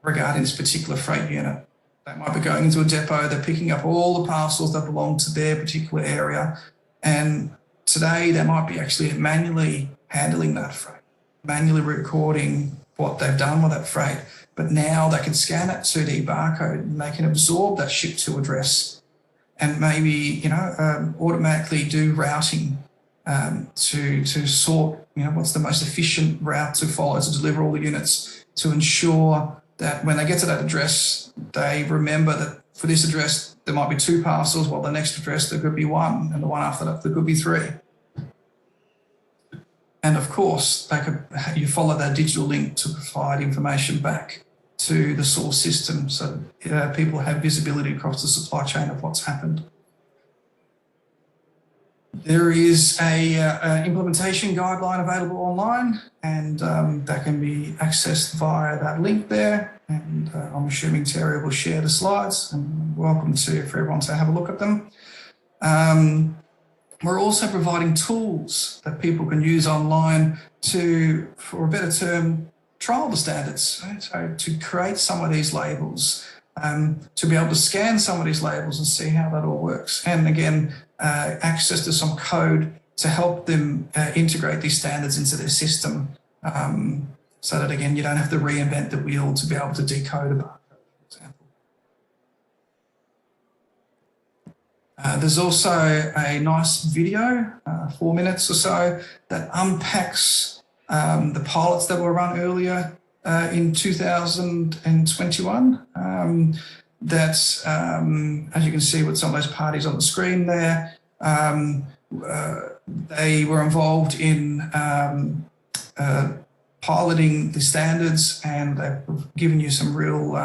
regarding this particular freight unit. They might be going into a depot, they're picking up all the parcels that belong to their particular area, and today they might be actually manually handling that freight, manually recording what they've done with that freight. But now they can scan that 2D barcode and they can absorb that ship to address and maybe, automatically do routing to sort, what's the most efficient route to follow to deliver all the units, to ensure that when they get to that address, they remember that for this address, there might be two parcels, while the next address, there could be one, and the one after that, there could be three. And of course, you follow that digital link to provide information back to the source system so people have visibility across the supply chain of what's happened. There is a implementation guideline available online, and that can be accessed via that link there. And I'm assuming Terry will share the slides, and welcome for everyone to have a look at them. We're also providing tools that people can use online to, for a better term, trial the standards. Right? So to create some of these labels, to be able to scan some of these labels and see how that all works. And again, access to some code to help them integrate these standards into their system, so that again, you don't have to reinvent the wheel to be able to decode a barcode, for example. There's also a nice video, 4 minutes or so, that unpacks the pilots that were run earlier in 2021. That's, as you can see with some of those parties on the screen there, they were involved in piloting the standards, and they've given you some real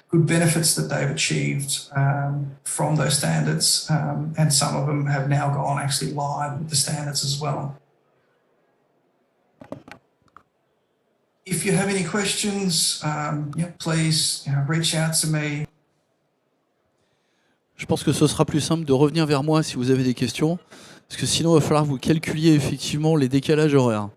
good benefits that they've achieved from those standards, and some of them have now gone actually live with the standards as well. If you have any questions, please reach out to me. Je pense que ce sera plus simple de revenir vers moi si vous avez des questions, parce que sinon il va falloir que vous calculiez effectivement les décalages horaires.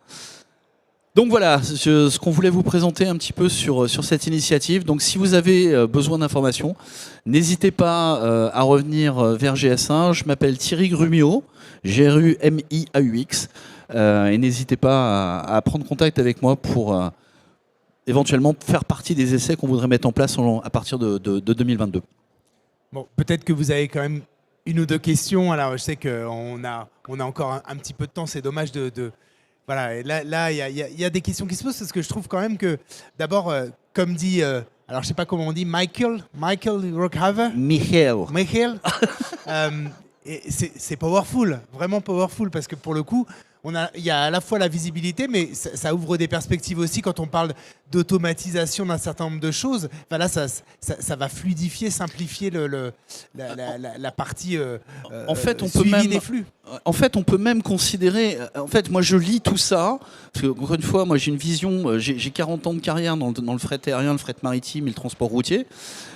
Donc voilà, ce qu'on voulait vous présenter un petit peu sur cette initiative. Donc si vous avez besoin d'informations, n'hésitez pas à revenir vers GS1. Je m'appelle Thierry Grumio, G-R-U-M-I-A-U-X, et n'hésitez pas à prendre contact avec moi pour éventuellement faire partie des essais qu'on voudrait mettre en place à partir de 2022. Bon, peut-être que vous avez quand même une ou deux questions. Alors, je sais qu'on a encore un petit peu de temps. C'est dommage de voilà. Et là, il y a des questions qui se posent parce que je trouve quand même que, d'abord, comme dit, alors je sais pas comment on dit, Michael Rockhaver. Michael. Et c'est powerful, vraiment powerful, parce que pour le coup, il y a à la fois la visibilité, mais ça ouvre des perspectives aussi quand on parle d'automatisation d'un certain nombre de choses. Enfin là, ça va fluidifier, simplifier la partie en fait, suivi des flux. En fait, on peut même considérer... En fait, moi, je lis tout ça, parce que, encore une fois, moi, j'ai une vision... J'ai 40 ans de carrière dans le fret aérien, le fret maritime et le transport routier.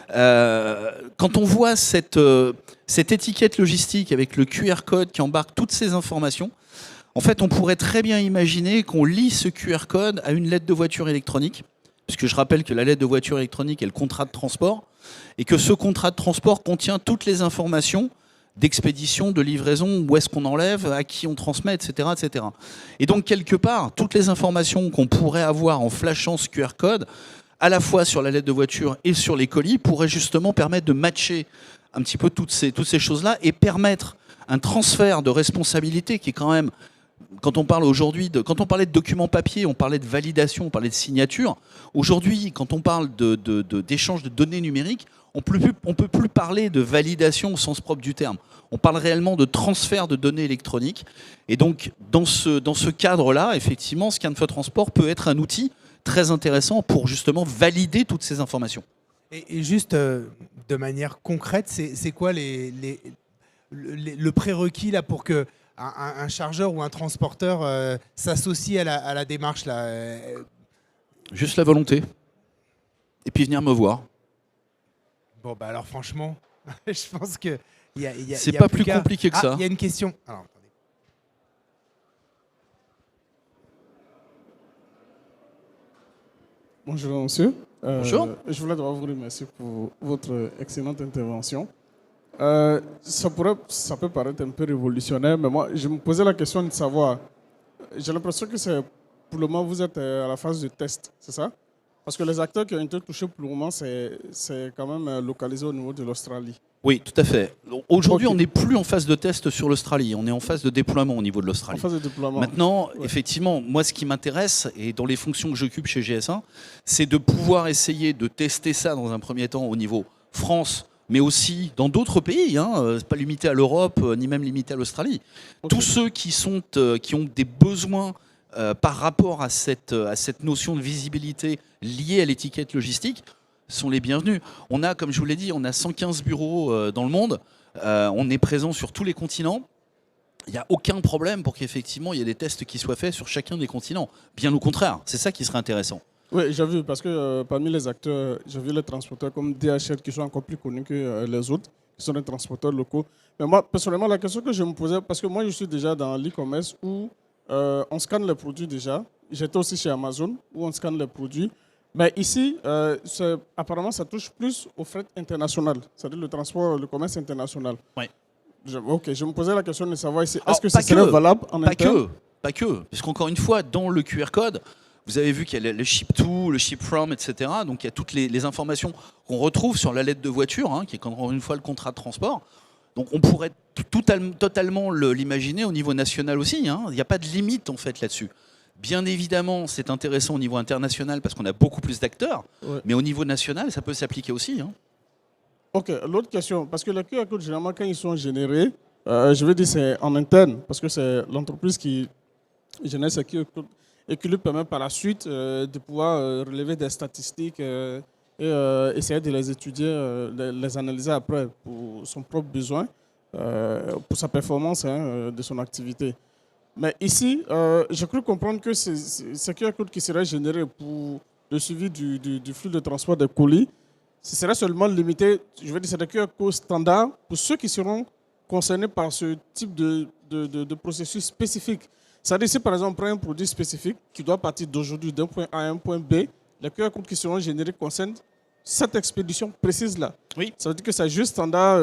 Quand on voit cette étiquette logistique avec le QR code qui embarque toutes ces informations, en fait, on pourrait très bien imaginer qu'on lie ce QR code à une lettre de voiture électronique, puisque je rappelle que la lettre de voiture électronique est le contrat de transport, et que ce contrat de transport contient toutes les informations d'expédition, de livraison, où est-ce qu'on enlève, à qui on transmet, etc., etc. Et donc, quelque part, toutes les informations qu'on pourrait avoir en flashant ce QR code, à la fois sur la lettre de voiture et sur les colis, pourraient justement permettre de matcher un petit peu toutes ces choses-là et permettre un transfert de responsabilité qui est quand même... Quand on parle aujourd'hui quand on parlait de documents papier, on parlait de validation, on parlait de signature. Aujourd'hui, quand on parle d'échange de données numériques, on peut plus parler de validation au sens propre du terme. On parle réellement de transfert de données électroniques. Et donc, dans ce cadre-là, effectivement, Scan4Transport peut être un outil très intéressant pour justement valider toutes ces informations. Et juste de manière concrète, c'est quoi le prérequis là pour que un chargeur ou un transporteur s'associe à la démarche là Juste la volonté. Et puis venir me voir. Bon, bah alors franchement, je pense que c'est pas plus compliqué que ça. Il y a une question. Alors, attendez. Bonjour monsieur. Bonjour. Je voulais d'abord vous remercier pour votre excellente intervention. Ça peut paraître un peu révolutionnaire, mais moi, je me posais la question de savoir, j'ai l'impression que pour le moment, vous êtes à la phase de test, c'est ça? Parce que les acteurs qui ont été touchés pour le moment, c'est quand même localisé au niveau de l'Australie. Oui, tout à fait. Aujourd'hui, on n'est plus en phase de test sur l'Australie, on est en phase de déploiement au niveau de l'Australie. En phase de déploiement. Maintenant, effectivement, moi, ce qui m'intéresse, et dans les fonctions que j'occupe chez GS1, c'est de pouvoir essayer de tester ça dans un premier temps au niveau France, mais aussi dans d'autres pays, c'est pas limité à l'Europe, ni même limité à l'Australie. Okay. Tous ceux qui ont des besoins par rapport à cette notion de visibilité liée à l'étiquette logistique sont les bienvenus. On a, comme je vous l'ai dit, on a 115 bureaux dans le monde. On est présent sur tous les continents. Il n'y a aucun problème pour qu'effectivement il y ait des tests qui soient faits sur chacun des continents. Bien au contraire, c'est ça qui serait intéressant. Oui, j'ai vu, parce que parmi les acteurs, j'ai vu les transporteurs comme DHL qui sont encore plus connus que les autres, qui sont des transporteurs locaux. Mais moi, personnellement, la question que je me posais, parce que moi je suis déjà dans l'e-commerce où on scanne les produits déjà. J'étais aussi chez Amazon où on scanne les produits. Mais ici, apparemment, ça touche plus au fret international, c'est-à-dire le transport, le commerce international. Oui. Je me posais la question de savoir ici, Alors, est-ce que ça serait valable en interne? Pas que. Parce qu'encore une fois, dans le QR code, vous avez vu qu'il y a le ship to, le ship from, etc. Donc il y a toutes les informations qu'on retrouve sur la lettre de voiture, qui est encore une fois le contrat de transport. Donc on pourrait totalement l'imaginer au niveau national aussi. Il n'y a pas de limite en fait là-dessus. Bien évidemment, c'est intéressant au niveau international parce qu'on a beaucoup plus d'acteurs, mais au niveau national, ça peut s'appliquer aussi. Ok, l'autre question, parce que les QR codes, généralement, quand ils sont générés, je veux dire c'est en interne, parce que c'est l'entreprise qui génère ces QR codes et qui lui permet par la suite de pouvoir relever des statistiques et essayer de les étudier, les analyser après pour son propre besoin, pour sa performance de son activité. Mais ici, j'ai cru comprendre que ces QR codes qui seraient générés pour le suivi du flux de transport des colis, ce serait seulement limité, je veux dire, c'est des QR codes standards pour ceux qui seront concernés par ce type de processus spécifique. C'est-à-dire, si par exemple, on prend un produit spécifique qui doit partir d'aujourd'hui d'un point A à un point B, les QR codes qui seront générés concernent cette expédition précise-là. Oui. Ça veut dire que c'est juste standard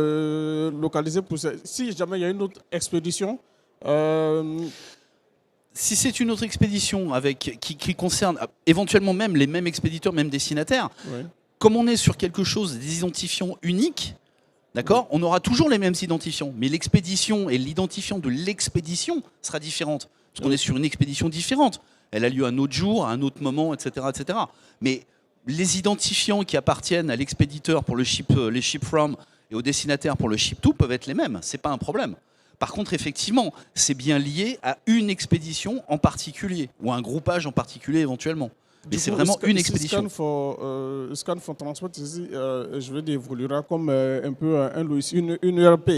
localisé pour ça. Si jamais il y a une autre expédition, si c'est une autre expédition qui concerne éventuellement même les mêmes expéditeurs, même destinataires, comme on est sur quelque chose d'identifiant unique, d'accord, on aura toujours les mêmes identifiants, mais l'expédition et l'identifiant de l'expédition sera différente, parce qu'on est sur une expédition différente. Elle a lieu un autre jour, à un autre moment, etc., etc. Mais les identifiants qui appartiennent à l'expéditeur pour les ship from et au destinataire pour le ship to peuvent être les mêmes, c'est pas un problème. Par contre, effectivement, c'est bien lié à une expédition en particulier, ou à un groupage en particulier éventuellement. Mais c'est vraiment une expédition. Scan for Transport, ici, je vais dire, évoluera comme un peu une ERP.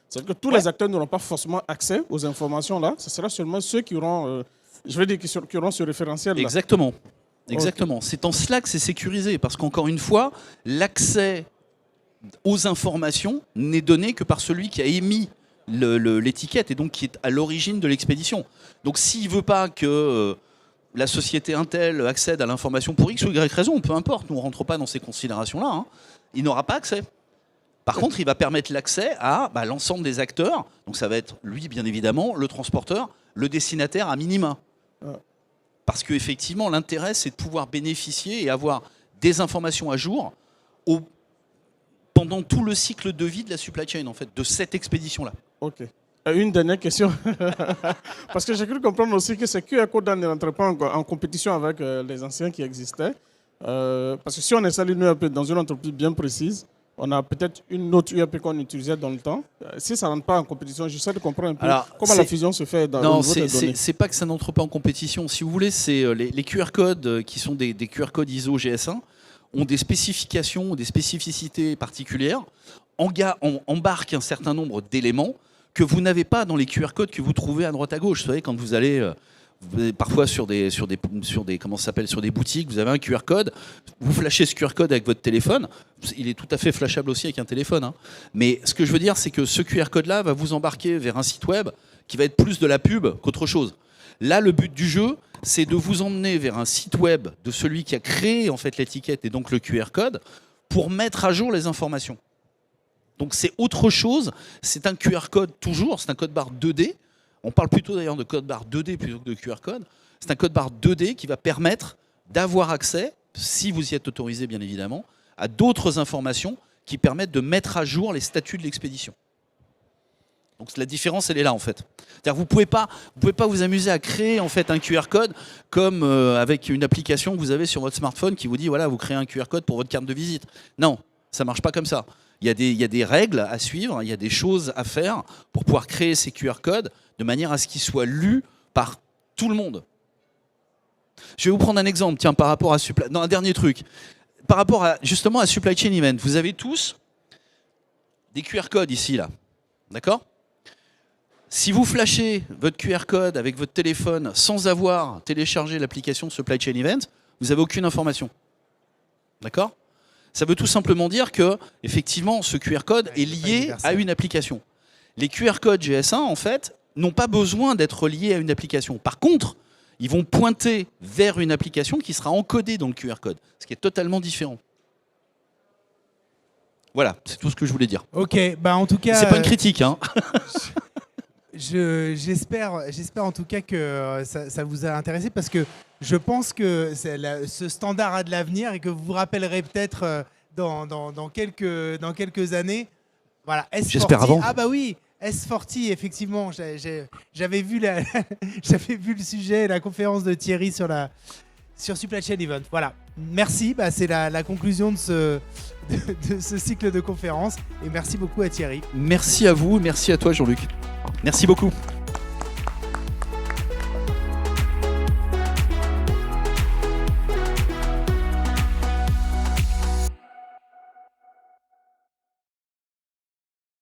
C'est-à-dire que tous les acteurs n'auront pas forcément accès aux informations là. Ce sera seulement ceux qui auront, qui auront ce référentiel là. Exactement. Exactement. Okay. C'est en cela que c'est sécurisé, parce qu'encore une fois, l'accès aux informations n'est donné que par celui qui a émis l'étiquette et donc qui est à l'origine de l'expédition. Donc s'il ne veut pas que la société Intel accède à l'information pour X ou Y raison, peu importe, nous ne rentrons pas dans ces considérations-là, il n'aura pas accès. Par contre, il va permettre l'accès à l'ensemble des acteurs, donc ça va être lui bien évidemment, le transporteur, le destinataire à minima. Parce qu'effectivement, l'intérêt, c'est de pouvoir bénéficier et avoir des informations à jour pendant tout le cycle de vie de la supply chain, en fait, de cette expédition-là. Ok. Une dernière question. Parce que j'ai cru comprendre aussi que ces QR codes ne rentrent pas en compétition avec les anciens qui existaient. Parce que si on installe une ERP dans une entreprise bien précise, on a peut-être une autre ERP qu'on utilisait dans le temps. Si ça ne rentre pas en compétition, j'essaie de comprendre un peu comment la fusion se fait dans le niveau des données. C'est pas que ça n'entre pas en compétition. Si vous voulez, c'est les QR codes qui sont des QR codes ISO GS1 ont des spécifications, des spécificités particulières, embarquent un certain nombre d'éléments que vous n'avez pas dans les QR codes que vous trouvez à droite à gauche. Vous savez, quand vous allez parfois sur des comment ça s'appelle, sur des boutiques, vous avez un QR code, vous flashez ce QR code avec votre téléphone, il est tout à fait flashable aussi avec un téléphone. Mais ce que je veux dire, c'est que ce QR code-là va vous embarquer vers un site web qui va être plus de la pub qu'autre chose. Là, le but du jeu, c'est de vous emmener vers un site web de celui qui a créé en fait l'étiquette et donc le QR code pour mettre à jour les informations. Donc c'est autre chose, c'est un QR code toujours, c'est un code barre 2D. On parle plutôt d'ailleurs de code barre 2D plutôt que de QR code. C'est un code barre 2D qui va permettre d'avoir accès, si vous y êtes autorisé bien évidemment, à d'autres informations qui permettent de mettre à jour les statuts de l'expédition. Donc la différence, elle est là en fait. C'est-à-dire, vous pouvez pas vous amuser à créer en fait un QR code comme avec une application que vous avez sur votre smartphone qui vous dit voilà, vous créez un QR code pour votre carte de visite. Non, ça marche pas comme ça. Il y a des règles à suivre, il y a des choses à faire pour pouvoir créer ces QR codes de manière à ce qu'ils soient lus par tout le monde. Je vais vous prendre un exemple, tiens, par rapport à non, un dernier truc. Par rapport justement à Supply Chain Event, vous avez tous des QR codes ici, là. D'accord ? Si vous flashez votre QR code avec votre téléphone sans avoir téléchargé l'application Supply Chain Event, vous n'avez aucune information. D'accord ? Ça veut tout simplement dire que, effectivement, ce QR code est lié à une application. Les QR codes GS1, en fait, n'ont pas besoin d'être liés à une application. Par contre, ils vont pointer vers une application qui sera encodée dans le QR code, ce qui est totalement différent. Voilà, c'est tout ce que je voulais dire. Ok, bah en tout cas... C'est pas une critique, hein. J'espère en tout cas que ça vous a intéressé parce que je pense que ce standard a de l'avenir et que vous vous rappellerez peut-être dans quelques années. Voilà, S40. J'espère avant. Ah bah oui, S40, effectivement. J'avais vu le sujet, la conférence de Thierry sur Supply Chain Event. Voilà, merci. Bah, c'est la conclusion de ce cycle de conférences. Et merci beaucoup à Thierry. Merci à vous, merci à toi Jean-Luc. Merci beaucoup.